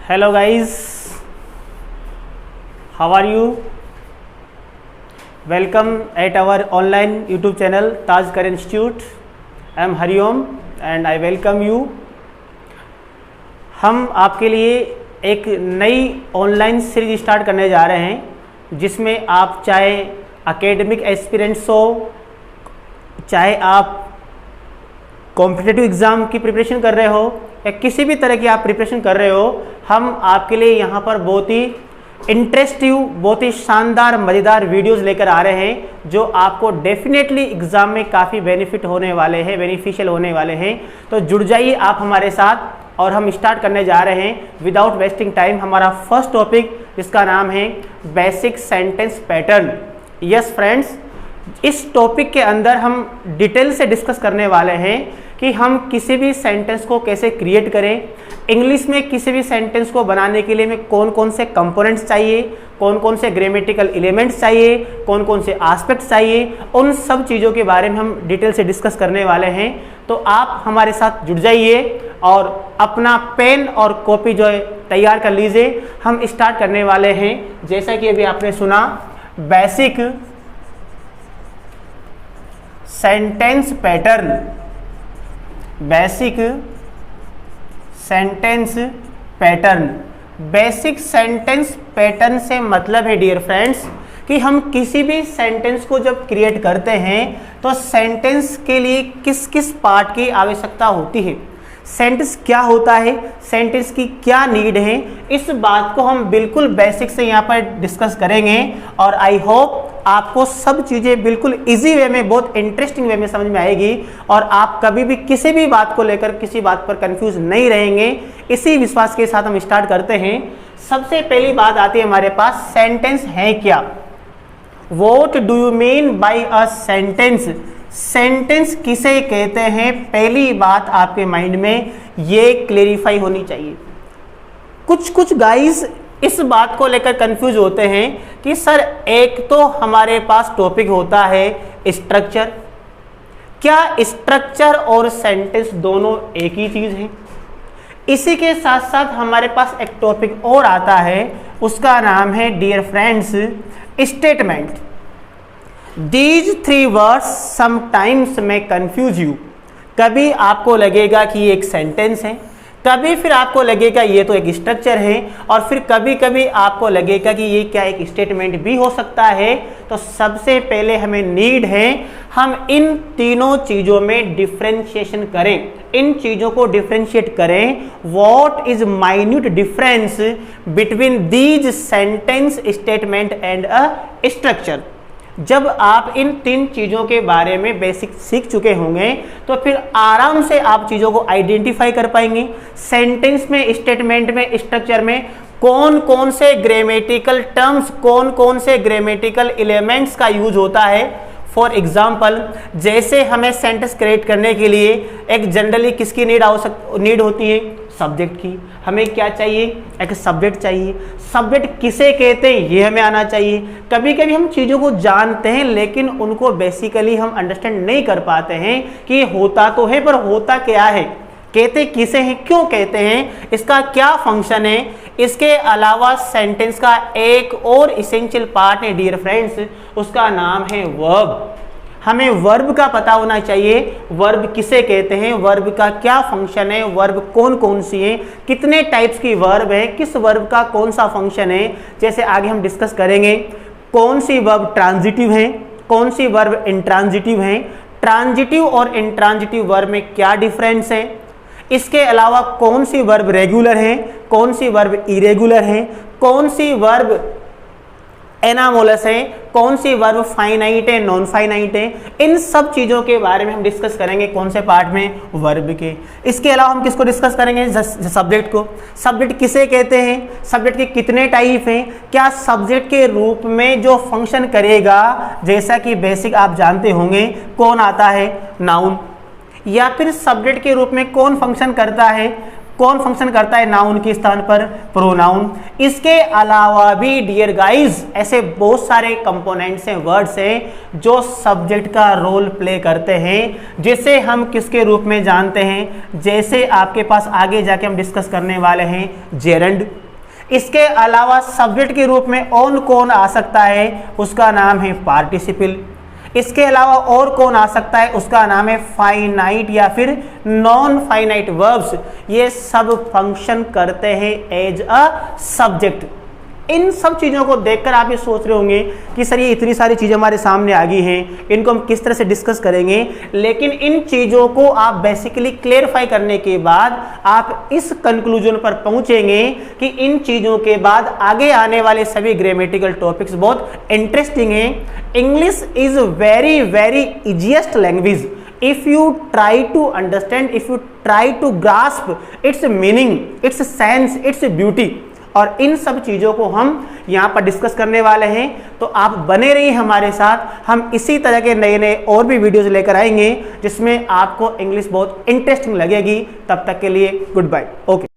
Hello guys, how are you? Welcome at our online YouTube channel Taj Career Institute. I am Hariom and I welcome you. हम आपके लिए एक नई online series start करने जा रहे हैं जिसमें आप चाहे एकेडमिक एस्पिरेंट्स हो, चाहे आप कॉम्पिटिटिव एग्ज़ाम की प्रिपरेशन कर रहे हो या किसी भी तरह की आप प्रिपरेशन कर रहे हो, हम आपके लिए यहाँ पर बहुत ही इंटरेस्टिव, बहुत ही शानदार, मज़ेदार वीडियोस लेकर आ रहे हैं जो आपको डेफिनेटली एग्ज़ाम में काफ़ी बेनिफिट होने वाले हैं, बेनिफिशियल होने वाले हैं। तो जुड़ जाइए आप हमारे साथ और हम स्टार्ट करने जा रहे हैं विदाउट वेस्टिंग टाइम। हमारा फर्स्ट टॉपिक जिसका नाम है basic sentence pattern. Yes friends, इस टॉपिक के अंदर हम डिटेल से डिस्कस करने वाले हैं कि हम किसी भी सेंटेंस को कैसे क्रिएट करें। इंग्लिश में किसी भी सेंटेंस को बनाने के लिए में कौन कौन से कंपोनेंट्स चाहिए, कौन कौन से ग्रामेटिकल एलिमेंट्स चाहिए, कौन कौन से एस्पेक्ट्स चाहिए, उन सब चीज़ों के बारे में हम डिटेल से डिस्कस करने वाले हैं। तो आप हमारे साथ जुड़ जाइए और अपना पेन और कॉपी जो है तैयार कर लीजिए। हम स्टार्ट करने वाले हैं। जैसा कि अभी आपने सुना, basic sentence pattern. Basic sentence pattern. Basic sentence pattern से मतलब है डियर फ्रेंड्स कि हम किसी भी सेंटेंस को जब क्रिएट करते हैं तो सेंटेंस के लिए किस किस पार्ट की आवश्यकता होती है, सेंटेंस क्या होता है, सेंटेंस की क्या नीड है, इस बात को हम बिल्कुल बेसिक से यहाँ पर डिस्कस करेंगे। और आई होप आपको सब चीज़ें बिल्कुल इजी वे में, बहुत इंटरेस्टिंग वे में समझ में आएगी और आप कभी भी किसी भी बात को लेकर किसी बात पर कंफ्यूज नहीं रहेंगे। इसी विश्वास के साथ हम स्टार्ट करते हैं। सबसे पहली बात आती है हमारे पास, सेंटेंस है क्या। What do you mean by a sentence? Sentence किसे कहते हैं, पहली बात आपके माइंड में ये क्लेरिफाई होनी चाहिए। कुछ गाइस इस बात को लेकर कंफ्यूज होते हैं कि सर एक तो हमारे पास टॉपिक होता है स्ट्रक्चर, क्या स्ट्रक्चर और सेंटेंस दोनों एक ही चीज है। इसी के साथ साथ हमारे पास एक टॉपिक और आता है, उसका नाम है dear friends statement. These three words sometimes may confuse you। कभी आपको लगेगा कि ये एक सेंटेंस है, कभी फिर आपको लगेगा ये तो एक स्ट्रक्चर है, और फिर कभी कभी आपको लगेगा कि ये क्या एक स्टेटमेंट भी हो सकता है। तो सबसे पहले हमें नीड है हम इन तीनों चीज़ों में डिफ्रेंशिएशन करें, इन चीज़ों को डिफ्रेंशिएट करें। What is minute difference between these sentence, statement and a structure. जब आप इन तीन चीज़ों के बारे में बेसिक सीख चुके होंगे तो फिर आराम से आप चीज़ों को आइडेंटिफाई कर पाएंगे। सेंटेंस में, स्टेटमेंट में, स्ट्रक्चर में कौन कौन से ग्रामेटिकल टर्म्स, कौन कौन से ग्रामेटिकल एलिमेंट्स का यूज होता है। फॉर एग्जाम्पल, जैसे हमें सेंटेंस क्रिएट करने के लिए एक जनरली किसकी नीड होती है, सब्जेक्ट की। हमें क्या चाहिए, एक सब्जेक्ट चाहिए। सब्जेक्ट किसे कहते हैं ये हमें आना चाहिए। कभी कभी हम चीज़ों को जानते हैं लेकिन उनको बेसिकली हम अंडरस्टैंड नहीं कर पाते हैं कि ये होता तो है पर होता क्या है, कहते किसे हैं, क्यों कहते हैं, इसका क्या फंक्शन है। इसके अलावा सेंटेंस का एक और इसेंशियल पार्ट है डियर फ्रेंड्स, उसका नाम है वर्ब। हमें वर्ब का पता होना चाहिए, वर्ब किसे कहते हैं, वर्ब का क्या फंक्शन है, वर्ब कौन कौन सी है, कितने टाइप्स की वर्ब है, किस वर्ब का कौन सा फंक्शन है। जैसे आगे हम डिस्कस करेंगे कौन सी वर्ब ट्रांजिटिव है, कौन सी वर्ब इंट्रांजिटिव है, ट्रांजिटिव और इंट्रांजिटिव वर्ब में क्या डिफरेंस है। इसके अलावा कौन सी वर्ब रेगुलर है, कौन सी वर्ब इरेगुलर है, कौन सी वर्ब एनामोलस है, कौन सी वर्ब फाइनाइट है, नॉन फाइनाइट है। इन सब चीज़ों के बारे में हम डिस्कस करेंगे कौन से पार्ट में, वर्ब के। इसके अलावा हम किसको डिस्कस करेंगे, सब्जेक्ट को। सब्जेक्ट किसे कहते हैं, सब्जेक्ट के कितने टाइप हैं, क्या सब्जेक्ट के रूप में जो फंक्शन करेगा, जैसा कि बेसिक आप जानते होंगे कौन आता है, नाउन। या फिर सब्जेक्ट के रूप में कौन फंक्शन करता है, कौन फंक्शन करता है नाउन के स्थान पर? प्रोनाउन। इसके अलावा भी डियर गाइस ऐसे बहुत सारे कंपोनेंट्स हैं, वर्ड्स हैं जो सब्जेक्ट का रोल प्ले करते हैं, जिसे हम किसके रूप में जानते हैं? जैसे आपके पास आगे जाके हम डिस्कस करने वाले हैं जेरंड। इसके अलावा सब्जेक्ट के रूप में और कौन आ सकता है? उसका नाम है पार्टिसिपल। इसके अलावा और कौन आ सकता है? उसका नाम है फाइनाइट या फिर नॉन फाइनाइट वर्ब्स। ये सब फंक्शन करते हैं एज अ सब्जेक्ट। इन सब चीज़ों को देखकर आप ये सोच रहे होंगे कि सर ये इतनी सारी चीज़ें हमारे सामने आ गई हैं, इनको हम किस तरह से डिस्कस करेंगे। लेकिन इन चीज़ों को आप बेसिकली क्लेरिफाई करने के बाद आप इस कंक्लूजन पर पहुंचेंगे कि इन चीज़ों के बाद आगे आने वाले सभी ग्रामेटिकल टॉपिक्स बहुत इंटरेस्टिंग हैं। English is very very easiest language if you try to understand, if you try to grasp its meaning, its sense, its beauty। और इन सब चीज़ों को हम यहाँ पर डिस्कस करने वाले हैं, तो आप बने रहिए हमारे साथ। हम इसी तरह के नए नए और भी वीडियोस लेकर आएंगे जिसमें आपको इंग्लिश बहुत इंटरेस्टिंग लगेगी। तब तक के लिए गुड बाय। ओके।